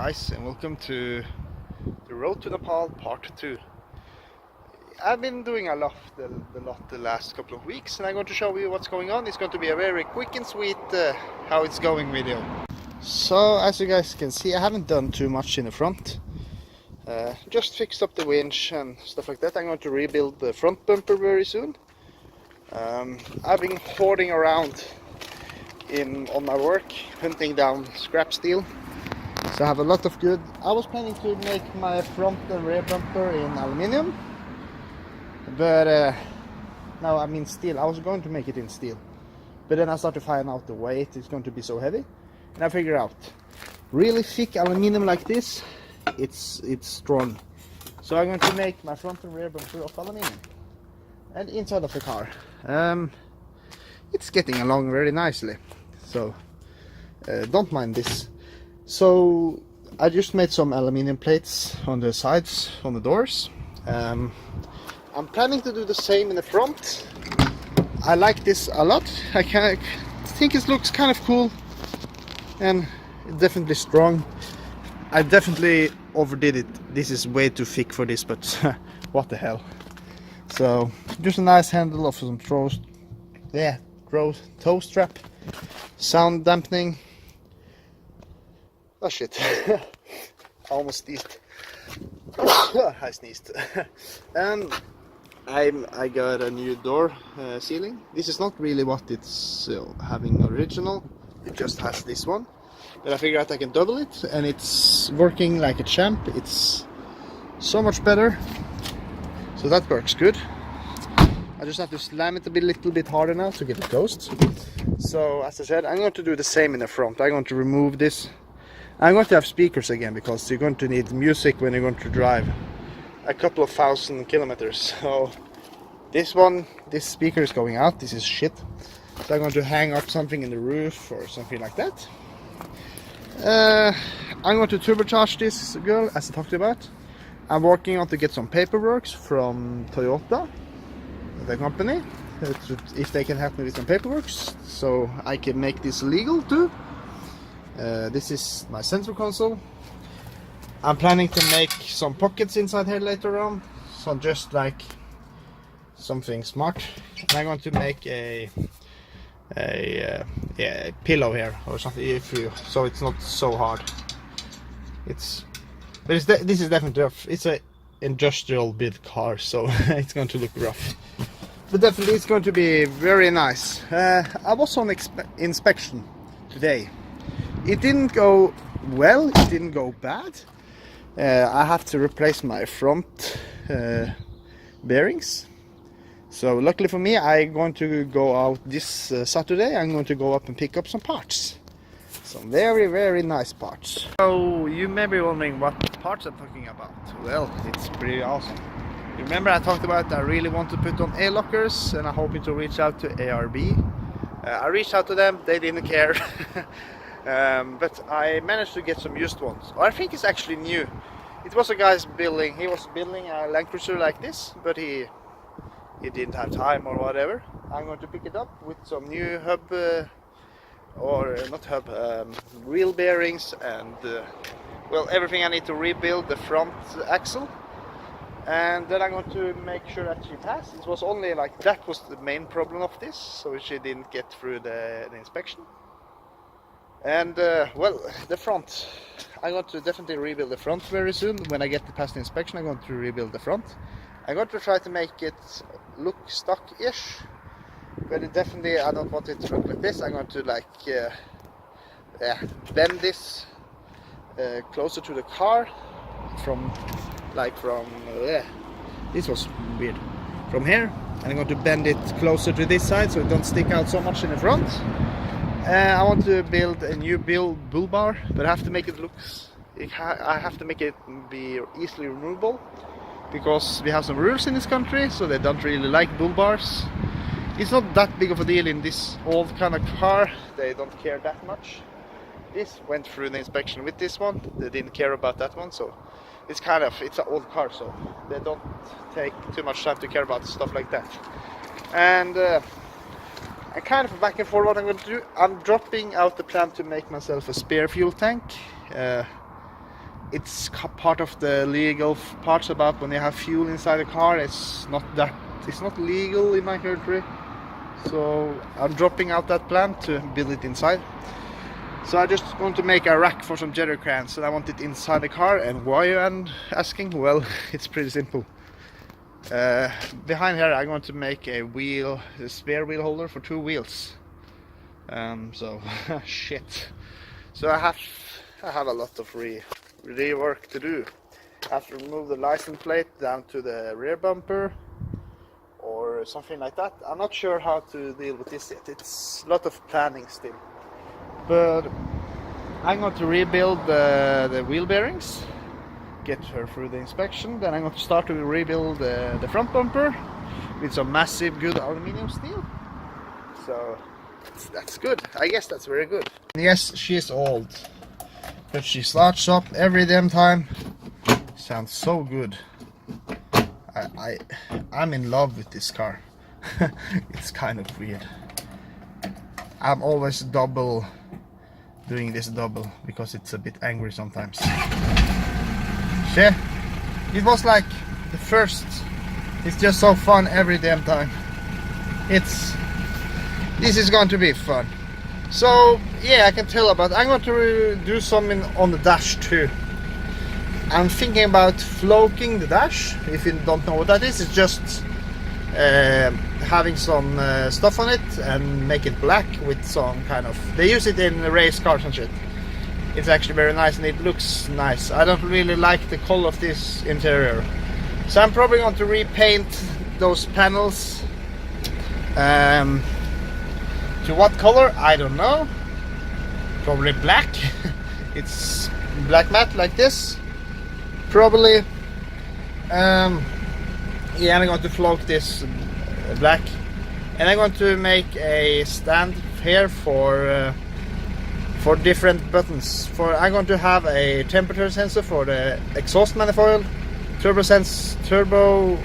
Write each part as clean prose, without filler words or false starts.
guys, and welcome to the Road to Nepal Part 2. I've been doing a lot the last couple of weeks, and I'm going to show you what's going on. It's going to be a very quick and sweet how it's going video. So as you guys can see, I haven't done too much in the front. Just fixed up the winch and stuff like that. I'm going to rebuild the front bumper very soon. I've been hoarding around on my work, hunting down scrap steel. So I have a lot of good. I was planning to make my front and rear bumper in aluminium, but now I mean steel. I was going to make it in steel, but then I started to find out the weight is going to be so heavy, and I figured out really thick aluminium like this, it's strong. So I'm going to make my front and rear bumper of aluminium, and inside of the car. It's getting along very nicely, so don't mind this. So I just made some aluminium plates on the sides, on the doors. I'm planning to do the same in the front. I like this a lot. I think it looks kind of cool, and definitely strong. I definitely overdid it. This is way too thick for this, but what the hell. So just a nice handle of some toe strap, sound dampening. Oh shit, I almost sneezed. I sneezed. I got a new door sealing. This is not really what it's having original. It just has this one. But I figured out I can double it, and it's working like a champ. It's so much better. So that works good. I just have to slam it a little bit harder now to get it closed. So as I said, I'm going to do the same in the front. I'm going to remove this. I'm going to have speakers again, because you're going to need music when you're going to drive a couple of 1,000 kilometers. So this speaker is going out. This is shit. So I'm going to hang up something in the roof or something like that. I'm going to turbocharge this girl, as I talked about. I'm working on to get some paperwork from Toyota, the company, if they can help me with some paperwork, so I can make this legal too. This is my center console. I'm planning to make some pockets inside here later on, so just like something smart. And I'm going to make a pillow here or something, so it's not so hard. This is definitely rough. It's an industrial built car, so it's going to look rough. But definitely it's going to be very nice. I was on inspection today. It didn't go well, it didn't go bad. I have to replace my front bearings. So luckily for me, I'm going to go out this Saturday. I'm going to go up and pick up some parts. Some very, very nice parts. So you may be wondering what parts I'm talking about. Well, it's pretty awesome. Remember I talked about I really want to put on air lockers, and I'm hoping to reach out to ARB. I reached out to them, they didn't care. But I managed to get some used ones. I think it's actually new. It was a guy's building. He was building a Land Cruiser like this, but he didn't have time or whatever. I'm going to pick it up with some new hub, wheel bearings, and well, everything I need to rebuild the front axle. And then I'm going to make sure that she passed. It was only like that was the main problem of this, so she didn't get through the inspection. And well, the front, I'm going to definitely rebuild the front very soon. When I get past the inspection, I'm going to rebuild the front. I'm going to try to make it look stock-ish, but definitely I don't want it to look like this. I'm going to like bend this closer to the car this was weird, from here, and I'm going to bend it closer to this side so it don't stick out so much in the front. I want to build a new bull bar, but I have to make it I have to make it be easily removable, because we have some rules in this country, so they don't really like bull bars. It's not that big of a deal in this old kind of car. They don't care that much. This went through the inspection with this one. They didn't care about that one, so it's an old car, so they don't take too much time to care about stuff like that. And I kind of back and forth what I'm going to do. I'm dropping out the plan to make myself a spare fuel tank. it's part of the legal parts about when you have fuel inside the car. It's not legal in my country, so I'm dropping out that plan to build it inside. So I just want to make a rack for some jerry cans, and I want it inside the car. And why, you asking? Well, it's pretty simple. Behind here I'm going to make a spare wheel holder for 2 wheels. So shit. So I have a lot of rework to do. I have to remove the license plate down to the rear bumper or something like that. I'm not sure how to deal with this yet. It's a lot of planning still. But I'm going to rebuild the wheel bearings, get her through the inspection. Then I'm going to start to rebuild the front bumper with some massive good aluminium steel. So that's good. I guess that's very good. Yes, she's old, but she starts up every damn time. Sounds so good. I'm in love with this car. It's kind of weird. I'm always doing this double because it's a bit angry sometimes. Yeah, it was like the first. It's just so fun every damn time. This is going to be fun. So yeah, I can tell about. I'm going to do something on the dash too. I'm thinking about floating the dash. If you don't know what that is, it's just having some stuff on it and make it black with some kind of. They use it in race cars and shit. It's actually very nice and it looks nice. I don't really like the color of this interior, so I'm probably going to repaint those panels. To what color? I don't know. Probably black. It's black matte like this. Probably. Yeah, I'm going to float this black, and I'm going to make a stand here for different buttons. I'm going to have a temperature sensor for the exhaust manifold, turbo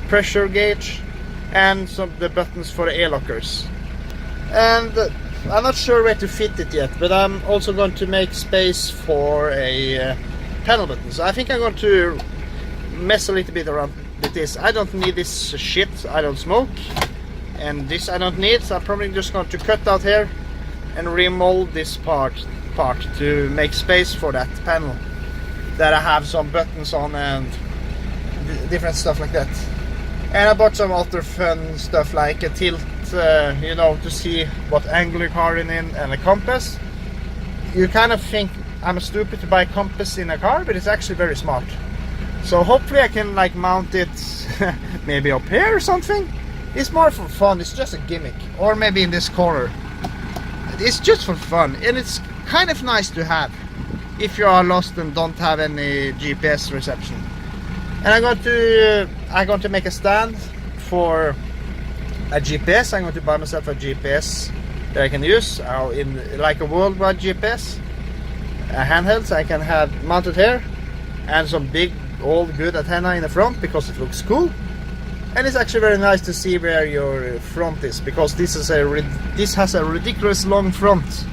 pressure gauge, and the buttons for the air lockers. And I'm not sure where to fit it yet, but I'm also going to make space for a panel button. So I think I'm going to mess a little bit around with this. I don't need this shit. I don't smoke, and this I don't need. So I'm probably just going to cut out here and remold this part to make space for that panel that I have some buttons on and different stuff like that. And I bought some other fun stuff like a tilt, you know, to see what angle your car in and a compass. You kind of think I'm stupid to buy a compass in a car, but it's actually very smart. So hopefully I can like mount it maybe up here or something. It's more for fun. It's just a gimmick, or maybe in this corner. It's just for fun, and it's kind of nice to have if you are lost and don't have any GPS reception. And I'm going to make a stand for a GPS. I'm going to buy myself a GPS that I can use in like a worldwide GPS, a handheld, so I can have mounted here, and some big old good antenna in the front because it looks cool. And it's actually very nice to see where your front is, because this has a ridiculous long front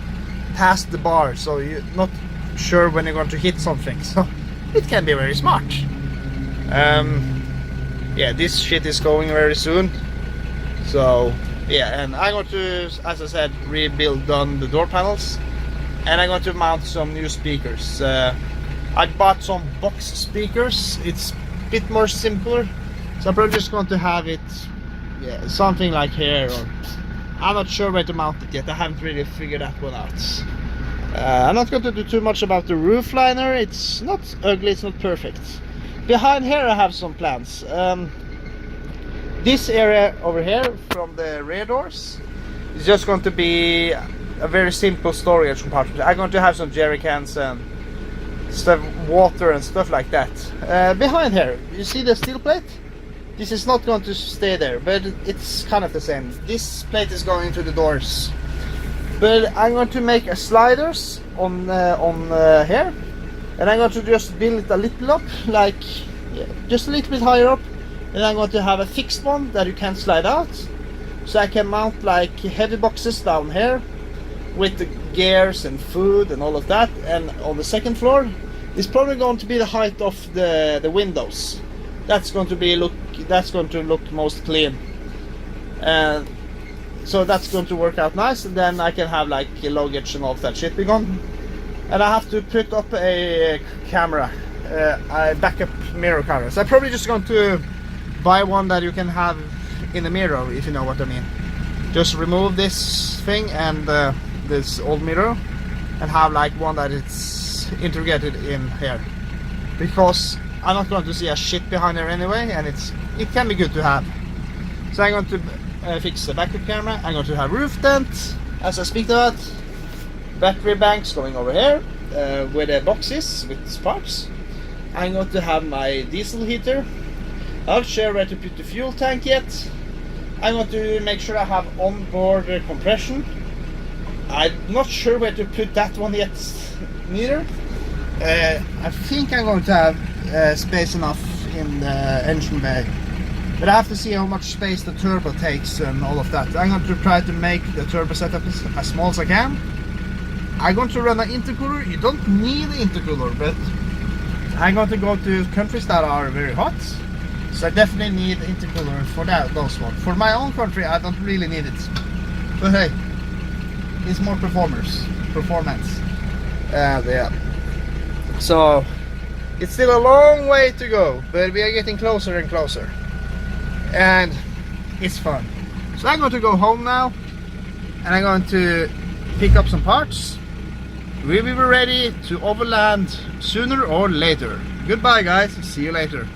past the bar, so you're not sure when you're going to hit something. So it can be very smart. Yeah, this shit is going very soon. So yeah, and I'm going to, as I said, rebuild the door panels, and I'm going to mount some new speakers. I bought some box speakers. It's a bit more simpler. So I'm probably just going to have it, yeah, something like here, or I'm not sure where to mount it yet. I haven't really figured that one out. I'm not going to do too much about the roof liner. It's not ugly, it's not perfect. Behind here I have some plans. This area over here from the rear doors is just going to be a very simple storage compartment. I'm going to have some jerry cans and stuff, water and stuff like that. Behind here, you see the steel plate? This is not going to stay there, but it's kind of the same. This plate is going into the doors, but I'm going to make a sliders on here, and I'm going to just build it a little up, like just a little bit higher up, and I'm going to have a fixed one that you can slide out, so I can mount like heavy boxes down here with the gears and food and all of that. And on the second floor It's probably going to be the height of the windows. That's going to look most clean. And so that's going to work out nice, and then I can have like luggage and all that shit be gone. And I have to put up a camera, a backup mirror camera. So I'm probably just going to buy one that you can have in the mirror, if you know what I mean. Just remove this thing and this old mirror, and have like one that it's integrated in here, because I'm not going to see a shit behind there anyway, and it can be good to have. So I'm going to fix the backup camera. I'm going to have roof tent, as I speak about. Battery banks going over here, where the box is with sparks. I'm going to have my diesel heater. I'm not sure where to put the fuel tank yet. I'm going to make sure I have onboard compression. I'm not sure where to put that one yet neither. I think I'm going to have space enough in the engine bay, but I have to see how much space the turbo takes and all of that. I'm going to try to make the turbo setup as small as I can. I'm going to run an intercooler. You don't need an intercooler, but I'm going to go to countries that are very hot, so I definitely need an intercooler for those ones. For my own country, I don't really need it, but hey, it's more performance. Yeah. So it's still a long way to go, but we are getting closer and closer, and it's fun. So I'm going to go home now, and I'm going to pick up some parts. We will be ready to overland sooner or later. Goodbye guys, see you later.